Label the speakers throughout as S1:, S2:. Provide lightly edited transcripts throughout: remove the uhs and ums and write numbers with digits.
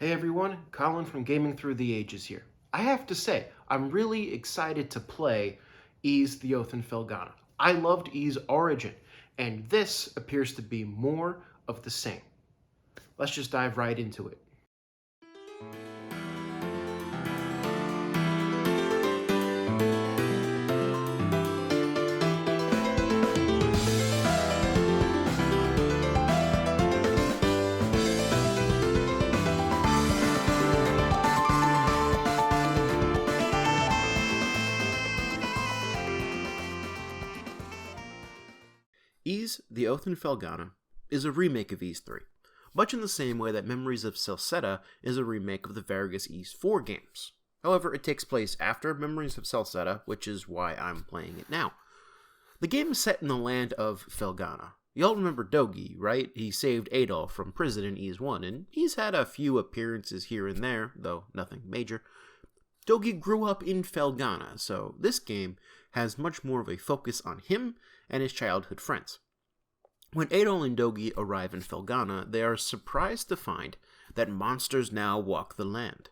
S1: Hey everyone, Colin from Gaming Through the Ages here. I have to say, I'm really excited to play Ys the Oath in Felghana. I loved Ys Origin, and this appears to be more of the same. Let's just dive right into it. Ys the Oath in Felghana is a remake of Ys 3, much in the same way that Memories of Celceta is a remake of the various Ys 4 games. However, it takes place after Memories of Celceta, which is why I'm playing it now. The game is set in the land of Felghana. Y'all remember Dogi, right? He saved Adolf from prison in Ys 1, and he's had a few appearances here and there, though nothing major. Dogi grew up in Felghana, so this game has much more of a focus on him and his childhood friends. When Adol and Dogi arrive in Felghana, they are surprised to find that monsters now walk the land.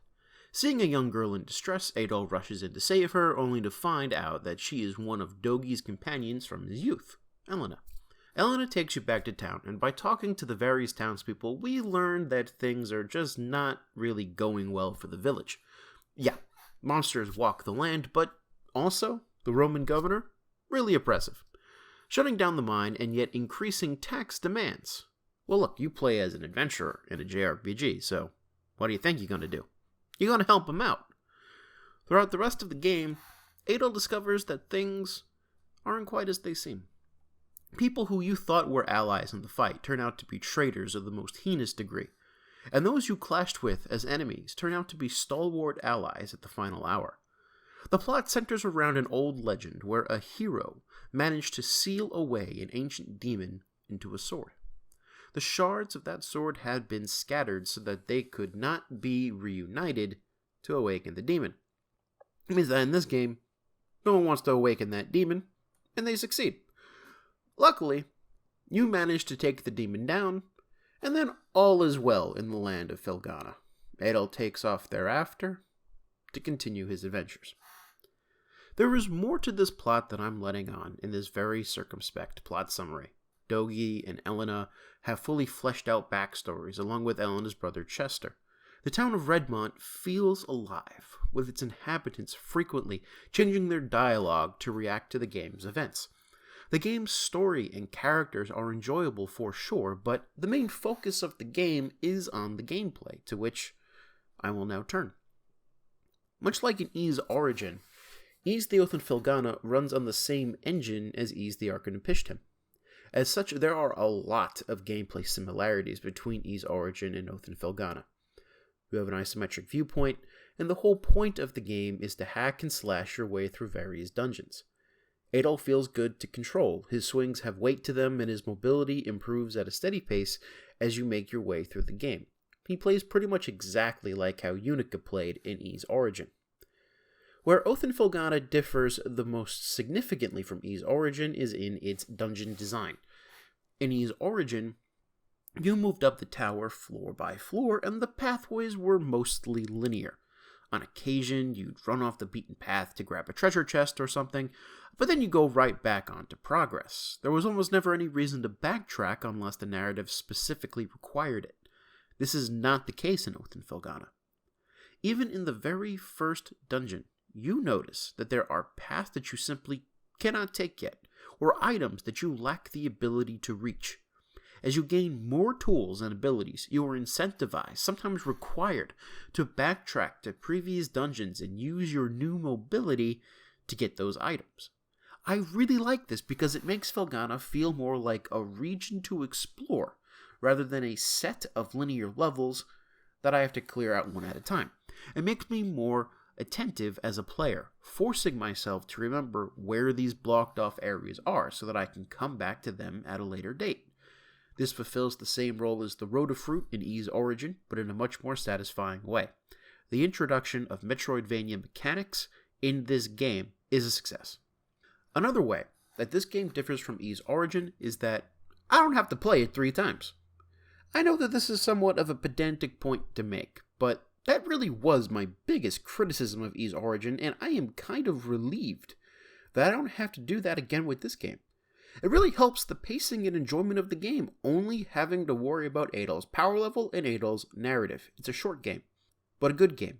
S1: Seeing a young girl in distress, Adol rushes in to save her, only to find out that she is one of Dogi's companions from his youth, Elena. Elena takes you back to town, and by talking to the various townspeople, we learn that things are just not really going well for the village. Yeah, monsters walk the land, but also, the Roman governor, really oppressive. Shutting down the mine and yet increasing tax demands. Well look, you play as an adventurer in a JRPG, so what do you think you're going to do? You're going to help him out. Throughout the rest of the game, Adol discovers that things aren't quite as they seem. People who you thought were allies in the fight turn out to be traitors of the most heinous degree, and those you clashed with as enemies turn out to be stalwart allies at the final hour. The plot centers around an old legend where a hero managed to seal away an ancient demon into a sword. The shards of that sword had been scattered so that they could not be reunited to awaken the demon. It means that in this game, no one wants to awaken that demon, and they succeed. Luckily, you manage to take the demon down, and then all is well in the land of Felghana. Adol takes off thereafter to continue his adventures. There is more to this plot than I'm letting on in this very circumspect plot summary. Dogi and Elena have fully fleshed out backstories along with Elena's brother Chester. The town of Redmont feels alive, with its inhabitants frequently changing their dialogue to react to the game's events. The game's story and characters are enjoyable for sure, but the main focus of the game is on the gameplay, to which I will now turn. Much like in Ys Origin, Ys the Oath in Felghana runs on the same engine as Ys the Ark in Napishtim. As such, there are a lot of gameplay similarities between Ys Origin and Oath in Felghana. You have an isometric viewpoint, and the whole point of the game is to hack and slash your way through various dungeons. Adol feels good to control, his swings have weight to them, and his mobility improves at a steady pace as you make your way through the game. He plays pretty much exactly like how Unica played in Ys Origin. Where Oath in Felghana differs the most significantly from Ys Origin is in its dungeon design. In Ys Origin, you moved up the tower floor by floor, and the pathways were mostly linear. On occasion, you'd run off the beaten path to grab a treasure chest or something, but then you go right back onto progress. There was almost never any reason to backtrack unless the narrative specifically required it. This is not the case in Oath in Felghana. Even in the very first dungeon, you notice that there are paths that you simply cannot take yet, or items that you lack the ability to reach. As you gain more tools and abilities, you are incentivized, sometimes required, to backtrack to previous dungeons and use your new mobility to get those items. I really like this because it makes Felghana feel more like a region to explore, rather than a set of linear levels that I have to clear out one at a time. It makes me more attentive as a player, forcing myself to remember where these blocked off areas are so that I can come back to them at a later date. This fulfills the same role as the Road of Fruit in Ys Origin, but in a much more satisfying way. The introduction of Metroidvania mechanics in this game is a success. Another way that this game differs from Ys Origin is that I don't have to play it 3 times. I know that this is somewhat of a pedantic point to make, but that really was my biggest criticism of Ys Origin, and I am kind of relieved that I don't have to do that again with this game. It really helps the pacing and enjoyment of the game, only having to worry about Adol's power level and Adol's narrative. It's a short game, but a good game,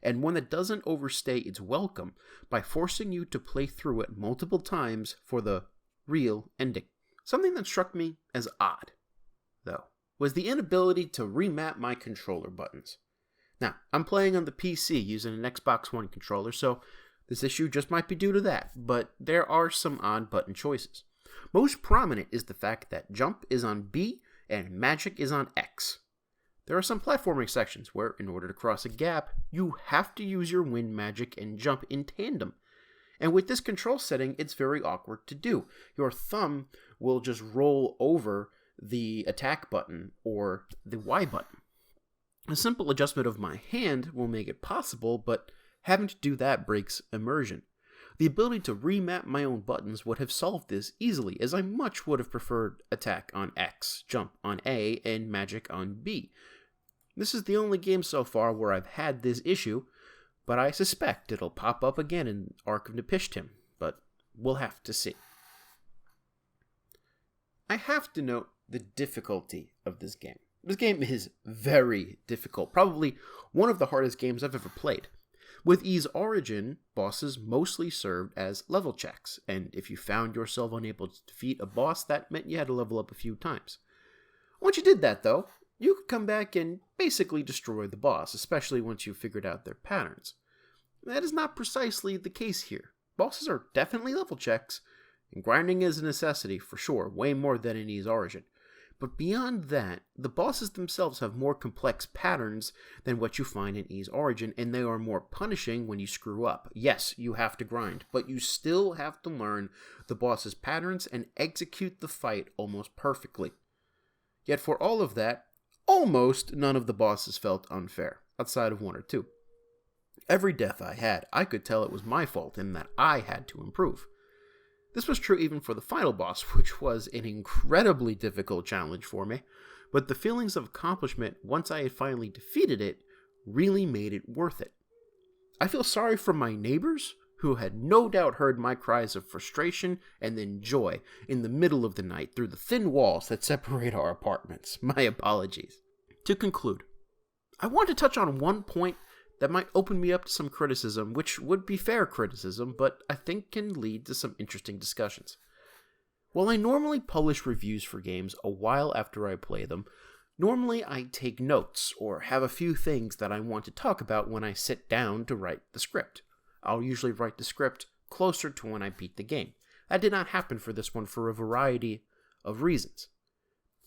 S1: and one that doesn't overstay its welcome by forcing you to play through it multiple times for the real ending. Something that struck me as odd, though, was the inability to remap my controller buttons. Now, I'm playing on the PC using an Xbox One controller, so this issue just might be due to that, but there are some odd button choices. Most prominent is the fact that jump is on B and magic is on X. There are some platforming sections where, in order to cross a gap, you have to use your wind magic and jump in tandem. And with this control setting, it's very awkward to do. Your thumb will just roll over the attack button or the Y button. A simple adjustment of my hand will make it possible, but having to do that breaks immersion. The ability to remap my own buttons would have solved this easily, as I much would have preferred attack on X, jump on A, and magic on B. This is the only game so far where I've had this issue, but I suspect it'll pop up again in Ark of Napishtim, but we'll have to see. I have to note the difficulty of this game. This game is very difficult, probably one of the hardest games I've ever played. With Ys Origin, bosses mostly served as level checks, and if you found yourself unable to defeat a boss, that meant you had to level up a few times. Once you did that, though, you could come back and basically destroy the boss, especially once you figured out their patterns. That is not precisely the case here. Bosses are definitely level checks, and grinding is a necessity for sure, way more than in Ys Origin. But beyond that, the bosses themselves have more complex patterns than what you find in Ys Origin, and they are more punishing when you screw up. Yes, you have to grind, but you still have to learn the boss's patterns and execute the fight almost perfectly. Yet for all of that, almost none of the bosses felt unfair, outside of one or two. Every death I had, I could tell it was my fault and that I had to improve. This was true even for the final boss, which was an incredibly difficult challenge for me, but the feelings of accomplishment once I had finally defeated it really made it worth it. I feel sorry for my neighbors, who had no doubt heard my cries of frustration and then joy in the middle of the night through the thin walls that separate our apartments. My apologies. To conclude, I want to touch on one point that might open me up to some criticism, which would be fair criticism, but I think can lead to some interesting discussions. While I normally publish reviews for games a while after I play them, normally I take notes or have a few things that I want to talk about when I sit down to write the script. I'll usually write the script closer to when I beat the game. That did not happen for this one for a variety of reasons.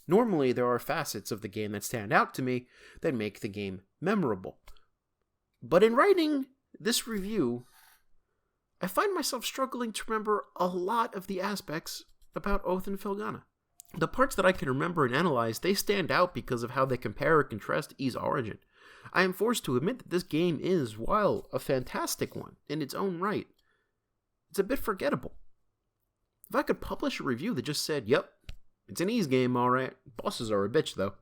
S1: Normally, there are facets of the game that stand out to me that make the game memorable. But in writing this review, I find myself struggling to remember a lot of the aspects about Oath and Felghana. The parts that I can remember and analyze, they stand out because of how they compare or contrast Ys Origin. I am forced to admit that this game is, while a fantastic one in its own right, it's a bit forgettable. If I could publish a review that just said, yep, it's an Ys game, alright, bosses are a bitch though,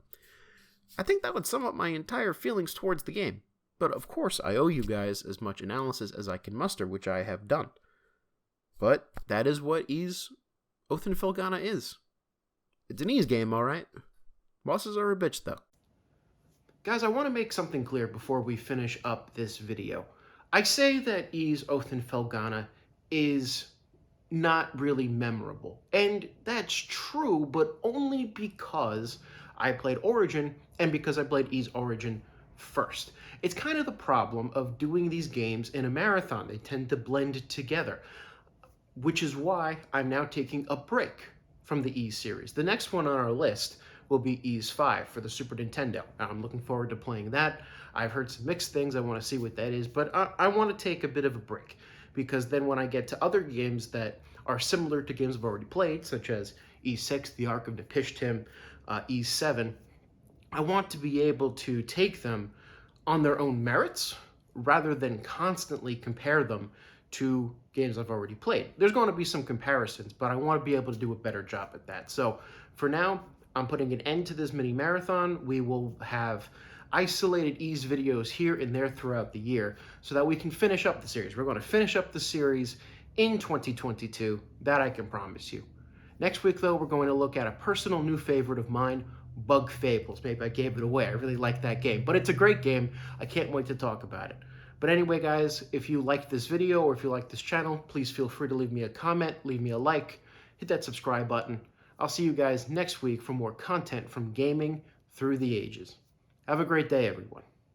S1: I think that would sum up my entire feelings towards the game. But of course, I owe you guys as much analysis as I can muster, which I have done. But that is what Ys Oath and Felghana is. It's an Ys game, alright. Bosses are a bitch, though. Guys, I want to make something clear before we finish up this video. I say that Ys Oath and Felghana is not really memorable. And that's true, but only because I played Origin and because I played Ys Origin first. It's kind of the problem of doing these games in a marathon. They tend to blend together, which is why I'm now taking a break from the Ys series. The next one on our list will be Ys 5 for the Super Nintendo. I'm looking forward to playing that. I've heard some mixed things. I want to see what that is, but I want to take a bit of a break, because then when I get to other games that are similar to games I've already played, such as Ys 6, the Ark of Napishtim, Ys 7, I want to be able to take them on their own merits rather than constantly compare them to games I've already played. There's going to be some comparisons, but I want to be able to do a better job at that. So for now, I'm putting an end to this mini marathon. We will have isolated Ys videos here and there throughout the year so that we can finish up the series. We're going to finish up the series in 2022. That I can promise you. Next week, though, we're going to look at a personal new favorite of mine, Bug Fables. Maybe I gave it away. I really like that game. But it's a great game. I can't wait to talk about it. But anyway, guys, if you liked this video or if you like this channel, please feel free to leave me a comment, leave me a like, hit that subscribe button. I'll see you guys next week for more content from gaming through the ages. Have a great day, everyone.